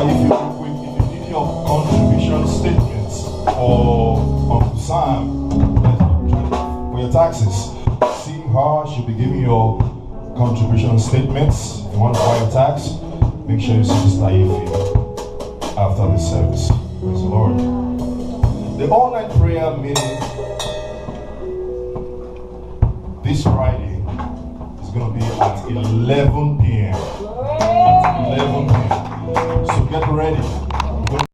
if you need your contribution statements for Uncle Sam for your taxes, see her. She'll be giving your contribution statements. If you want to buy your tax, make sure you see Sister Ife after the service. Praise the Lord. The all-night prayer meeting this Friday is going to be at 11 p.m.